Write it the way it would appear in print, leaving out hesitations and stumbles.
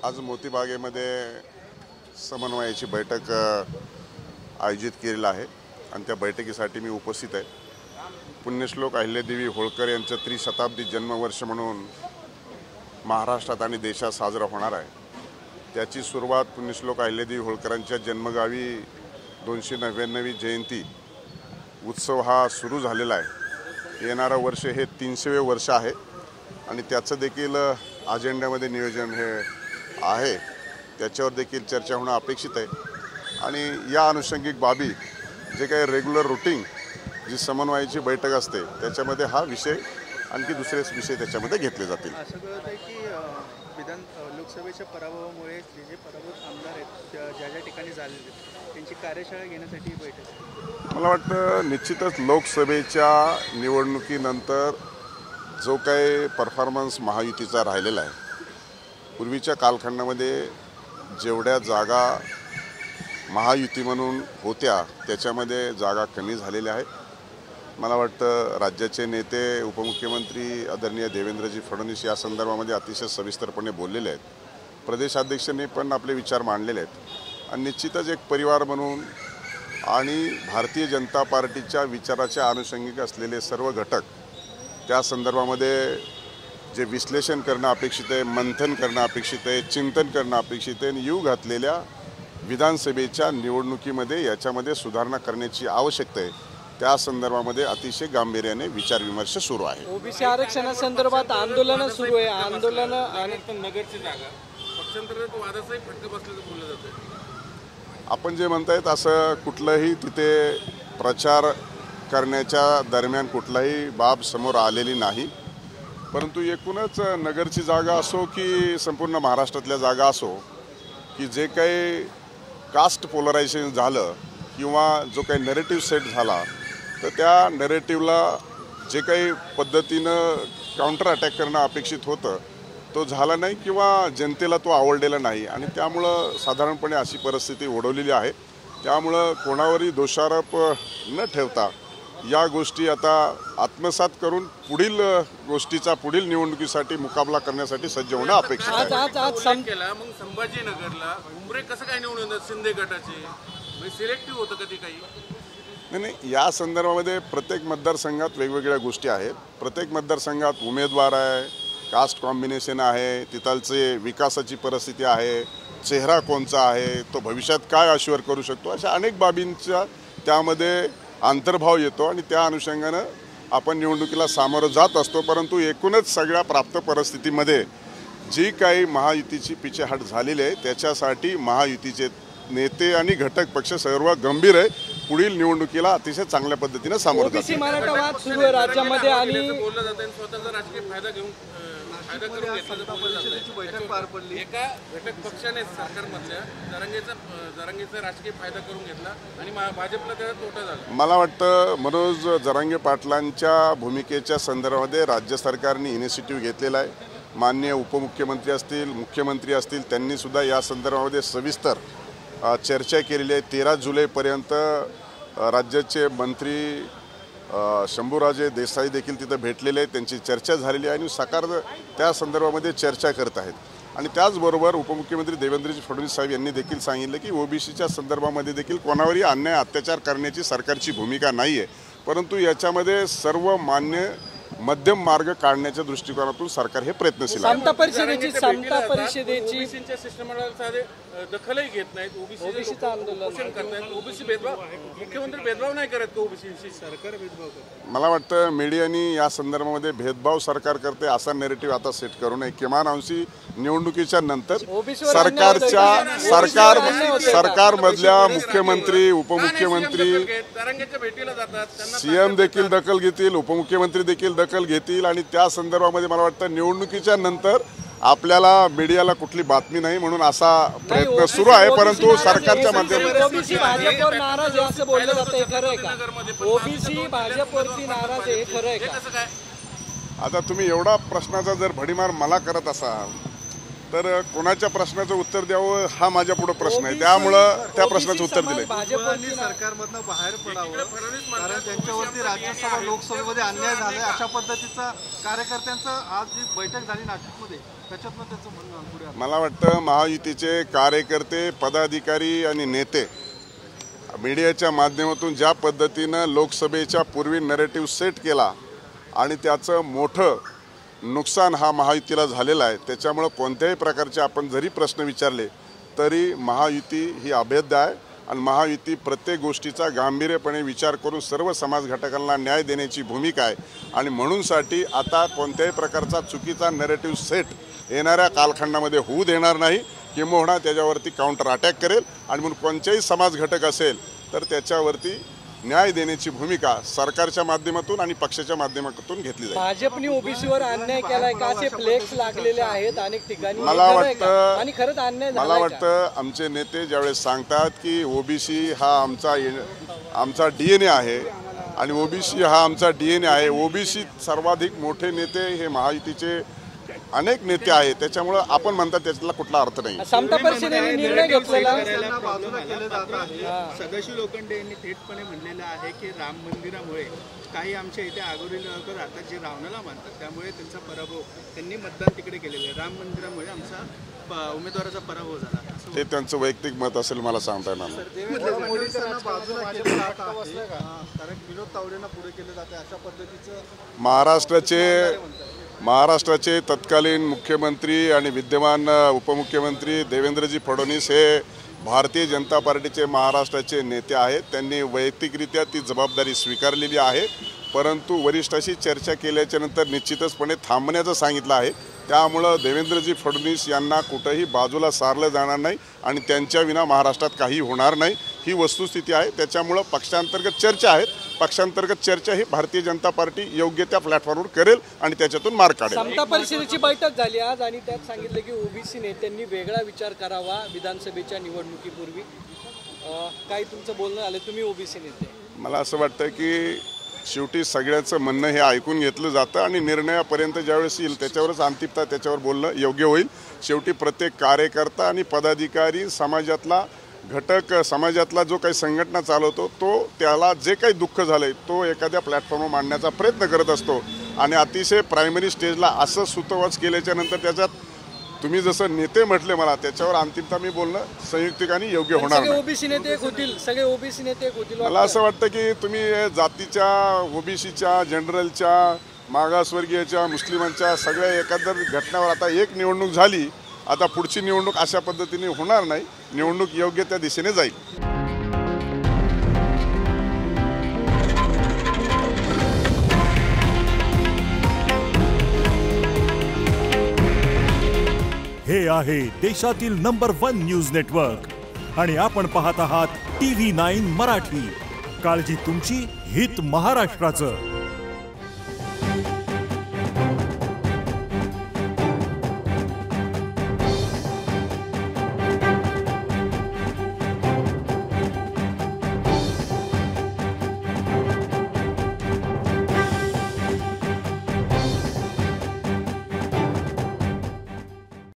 आज मोतीबागेमध्ये समन्वयाची बैठक आयोजित केलेली आहे आणि त्या बैठकीसाठी मी उपस्थित आहे। पुण्यश्लोक अहिल्यादेवी होळकर यांचं त्रिशताब्दी जन्मवर्ष म्हणून महाराष्ट्रात आणि देशात साजरा होणार आहे। त्याची सुरुवात पुण्यश्लोक अहिल्यादेवी होळकरांच्या जन्मगावी 299वी जयंती उत्सव हा सुरू झालेला आहे। येणारं वर्ष हे 300वे वर्ष आहे आणि त्याचं देखील अजेंड्यामध्ये नियोजन हे आहे, त्याच्यावर देखील चर्चा होणं अपेक्षित आहे। आणि या अनुषंगिक बाबी जे काही रेग्युलर रूटीन जी समन्वयाची बैठक असते त्याच्यामध्ये हा विषय आणखी दुसरे विषय त्याच्यामध्ये घेतले जातील। असं कळतं आहे की लोकसभेच्या पराभवामुळे जे पराभूत आमदार आहेत ज्या ठिकाणी झालेले त्यांची कार्यशाळा घेण्यासाठी बैठक मला वाटतं निश्चितच लोकसभेच्या निवडणुकीनंतर जो काही परफॉर्मन्स महायुतीचा राहिलेला आहे, पूर्वीच्या कालखंडामध्ये जेवढ्या जागा महायुती म्हणून होत्या त्याच्यामध्ये जागा कमी झालेल्या आहेत। मला वाटतं राज्याचे नेते उपमुख्यमंत्री आदरणीय देवेंद्रजी फडणवीस या संदर्भामध्ये अतिशय सविस्तरपणे बोललेले आहेत। प्रदेशाध्यक्षांनी पण आपले विचार मांडलेले आहेत आणि निश्चितच एक परिवार म्हणून आणि भारतीय जनता पार्टीच्या विचाराच्या अनुषंगिक असलेले सर्व घटक त्या संदर्भामध्ये जे विश्लेषण करणं अपेक्षित आहे, मंथन करणं अपेक्षित आहे, चिंतन करणं अपेक्षित आहे आणि येऊ घातलेल्या विधानसभेच्या निवडणुकीमध्ये याच्यामध्ये सुधारणा करण्याची आवश्यकता आहे, त्या संदर्भामध्ये अतिशय गांभीर्याने विचारविमर्श सुरू आहे। ओबीसी आरक्षणासंदर्भात आंदोलन सुरू आहे। आंदोलन आणि नगरची जागा पक्षांतर्गत वादाचाही फटका बसल्याचं बोललं जातं। आपण जे म्हणतायत असं कुठलंही तिथे प्रचार करण्याच्या दरम्यान कुठलाही बाब समोर आलेली नाही, परंतु एकूणच नगरची जागा असो की संपूर्ण महाराष्ट्रातल्या जागा असो की जे काही कास्ट पोलरायझेशन झालं किंवा जो काही नरेटिव्ह सेट झाला तर त्या नरेटिव्हला जे काही पद्धतीनं काउंटर अटॅक करणं अपेक्षित होतं तो झाला नाही किंवा जनतेला तो आवडलेला नाही आणि त्यामुळं साधारणपणे अशी परिस्थिती ओढवलेली आहे। त्यामुळं कोणावरही दोषारोप न ठेवता या गोष्टी आता आत्मसात करून पुढील गोष्टीचा पुढील निवडणुकीसाठी मुकाबला करण्यासाठी सज्ज होणं अपेक्षित आहे। केला मग संभाजीनगरला उमरे कसं काय निवडून येतात शिंदे गटाचे सिलेक्टिव्ह होतं कधी काही नाही, या संदर्भामध्ये प्रत्येक मतदारसंघात वेगवेगळ्या गोष्टी आहेत। प्रत्येक मतदारसंघात उमेदवार आहे, कास्ट कॉम्बिनेशन आहे, तिथलचे विकासाची परिस्थिती आहे, चेहरा कोणचा आहे, तो भविष्यात काय अश्युअर करू शकतो, अशा अनेक बाबींचा त्यामध्ये अंतर्भाव येतो आणि त्या अनुषंगानं आपण निवडणुकीला सामोरं जात असतो। परंतु एकूणच सगळ्या प्राप्त परिस्थितीमध्ये जी काही महायुतीची पिछेहाट झालेली आहे त्याच्यासाठी महायुतीचे नेते आणि घटक पक्ष सर्व गंभीर आहे, पुढील निवडणुकीला अतिशय चांगल्या पद्धतीने सामोरं जातात। ओबीसी मराठा वाद सुरू आहे राज्यामध्ये आणि बोललं जातं स्वतःचा राजकीय फायदा करून बैठक पार पडली। एका घटक पक्षाने सरकारमधल्या जरांगेचा राजकीय फायदा करून घेतला आणि भाजपला त्याचा तोटा झाला। मला वाटतं मनोज जरांगे पाटलांच्या भूमिकेच्या संदर्भामध्ये राज्य सरकारने इनिशिएटिव्ह घेतलेला आहे। माननीय उपमुख्यमंत्री असतील, मुख्यमंत्री असतील, त्यांनी सुद्धा या संदर्भामध्ये सविस्तर चर्चा केलेली आहे। 13 जुलैपर्यंत राज्याचे मंत्री शंभूराजे देसाई देखील तिथं भेटलेले आहेत, त्यांची चर्चा झालेली आहे आणि सरकार त्या संदर्भामध्ये चर्चा करत आहेत। आणि त्याचबरोबर उपमुख्यमंत्री देवेंद्रजी फडणवीस साहेब यांनी देखील सांगितलं की ओबीसीच्या संदर्भामध्ये देखील कोणावरही अन्याय अत्याचार करण्याची सरकारची भूमिका नाही आहे, परंतु याच्यामध्ये सर्व मान्य मध्यम मार्ग काढण्याच्या दृष्टिकोनातून सरकार हे प्रयत्नशील आहे। समता परिषदेची शिष्टमंडळाला साधे दखलही घेत नाहीत, ओबीसीचं आंदोलन करतायत। ओबीसी भेदभाव मुख्यमंत्री भेदभाव नाही करत, ओबीसी सरकार भेदभाव करत। मला वाटतं मीडियानी या संदर्भामध्ये भेदभाव सरकार करते असा नेरेटिव्ह आता सेट करू नये। किमान अंशी निवडणुकीच्या नंतर सरकारमधल्या मुख्यमंत्री, उपमुख्यमंत्री, भेटीला जातात, सीएम देखील दखल घेतील, उपमुख्यमंत्री देखील दखल घेतील आणि त्या संदर्भामध्ये मला वाटतं निवडणुकीच्या नंतर आपल्याला मीडियाला कुठली बातमी नाही म्हणून असा प्रयत्न सुरू आहे। परंतु सरकारच्या माध्यमातून ओबीसी भाजपवर नाराज आहे असं बोललं जातं, हे खरं आहे का? ओबीसी भाजपवरती नाराज आहे, हे खरं आहे का? आता तुम्ही एवढा प्रश्नाचा जर भडीमार मला करत असाल तर कोणाच्या प्रश्नाचं उत्तर द्यावं हा माझ्या पुढे प्रश्न आहे. त्यामुळं त्या प्रश्नाचं उत्तर दिलंय. भाजपनी सरकारमधनं बाहेर पडावं, कारण त्यांच्यावरती राज्यसभा लोकसभेमध्ये अन्याय झालाय अशा पद्धतीचा कार्यकर्त्यांचं आज जी बैठक झाली नाशिकमध्ये त्याच्यातनं त्याचं म्हणणं पुढे आलं. मला वाटतं महायुतीचे कार्यकर्ते, पदाधिकारी आणि नेते मीडियाच्या माध्यमातून ज्या पद्धतीनं लोकसभेच्या पूर्वी नरेटिव्ह सेट केला आणि त्याचं मोठं नुकसान हा महायुतीला झालेला आहे. त्याच्यामुळं कोणत्याही प्रकारचे आपण जरी प्रश्न विचारले तरी महायुती ही अभेद्य आहे आणि महायुती प्रत्येक गोष्टीचा गांभीर्यपणे विचार करून सर्व समाज घटकांना न्याय देण्याची भूमिका आहे. आणि म्हणूनसाठी आता कोणत्याही प्रकारचा चुकीचा नरेटिव्ह सेट येणाऱ्या कालखंडामध्ये होऊ देणार नाही, किंबहुना त्याच्यावरती काउंटर अटॅक करेल आणि म्हणून कोणत्याही समाज घटक असेल तर त्याच्यावरती न्याय देण्याची भूमिका सरकारच्या माध्यमातून आणि पक्षाच्या माध्यमातून घेतली जाईल. भाजपने ओबीसीवर अन्याय केलाय का? असे फ्लेक्स लागलेले आहेत अनेक ठिकाणी. मला वाटतं आणि खरंच अन्याय मला वाटतं आमचे नेते ज्यावेळेस सांगतात की ओबीसी हा आमचा DNA आहे आणि ओबीसी हा आमचा DNA आहे. ओबीसी सर्वाधिक मोठे नेते हे महायुतीचे अनेक नेते आहेत. त्याच्यामुळं आपण म्हणतात त्याच्यातला कुठला अर्थ नाही. समता परिषदेने निर्णय घेतलेला. सदाशिव लोखंडे यांनी थेटपणे म्हणलेलं आहे की राम मंदिरामुळे काही आमच्या इथे आगोरी लोक राहतात जे रावणाला मानतात, त्यामुळे त्यांचा पराभव त्यांनी मतदान तिकडे केलेलं आहे. राम मंदिरामुळे आमचा उमेदवाराचा पराभव झाला. ते त्यांचं वैयक्तिक मत असेल, मला सांगता येणार नाही. कारण विनोद तावडेंना पुढे केलं जाते अशा पद्धतीचं महाराष्ट्राचे तत्कालीन मुख्यमंत्री आणि विद्यमान उपमुख्यमंत्री देवेंद्रजी फडणवीस हे भारतीय जनता पार्टीचे महाराष्ट्राचे नेते आहेत. त्यांनी वैयक्तिकरित्या ती जबाबदारी स्वीकारलेली आहे, परंतु वरिष्ठाशी चर्चा केल्याच्या नंतर निश्चितचपणे थांबण्याचं सांगितलं आहे. त्यामुळं देवेंद्रजी फडणवीस यांना कुठंही बाजूला सारलं जाणार नाही आणि त्यांच्या विना महाराष्ट्रात काही होणार नाही, ही वस्तुस्थिती आहे. त्याच्यामुळं पक्षांतर्गत चर्चा आहेत. पक्षांतर्गत चर्चा ही भारतीय जनता पार्टी योग्य त्या प्लॅटफॉर्मवर करेल आणि त्याच्यातून मार्ग काढेल. समता परिषदेची बैठक झाली आज आणि त्यात सांगितलं की ओबीसी नेत्यांनी वेगळा विचार करावा विधानसभेच्या निवडणुकीपूर्वी. काही तुमचं बोलणं आलं, तुम्ही ओबीसी नेते. मला असं वाटतं की शेवटी सगळ्याचं म्हणणं हे ऐकून घेतलं जातं आणि निर्णयापर्यंत ज्यावेळेस येईल त्याच्यावरच अंतिमता त्याच्यावर बोलणं योग्य होईल. शेवटी प्रत्येक कार्यकर्ता आणि पदाधिकारी समाजातला घटक, समाजातला जो काही संघटना चालवतो तो त्याला जे काही दुःख झालंय तो एखाद्या प्लॅटफॉर्मवर मांडण्याचा प्रयत्न करत असतो आणि अतिशय प्रायमरी स्टेजला असं सुतवाच केल्याच्या नंतर त्याच्यात तुम्ही जसं नेते म्हटले मला त्याच्यावर अंतिमता मी बोलणं संयुक्तिकाने योग्य होणार नाही. ओबीसी नेते एक होतील, सगळे ओबीसी नेते एक होतील. मला असं वाटतं की तुम्ही जातीच्या, ओबीसीच्या, जनरलच्या, मागासवर्गीयच्या, मुस्लिमांच्या सगळ्या एकंदर घटनावर आता एक निवडणूक झाली, आता पुढची निवडणूक अशा पद्धतीने होणार नाही. निवडणूक योग्य त्या दिशेने जाईल. हे आहे देशातील नंबर 1 न्यूज नेटवर्क आणि आपण पाहत आहात TV9 मराठी. काळजी तुमची, हित महाराष्ट्राचं.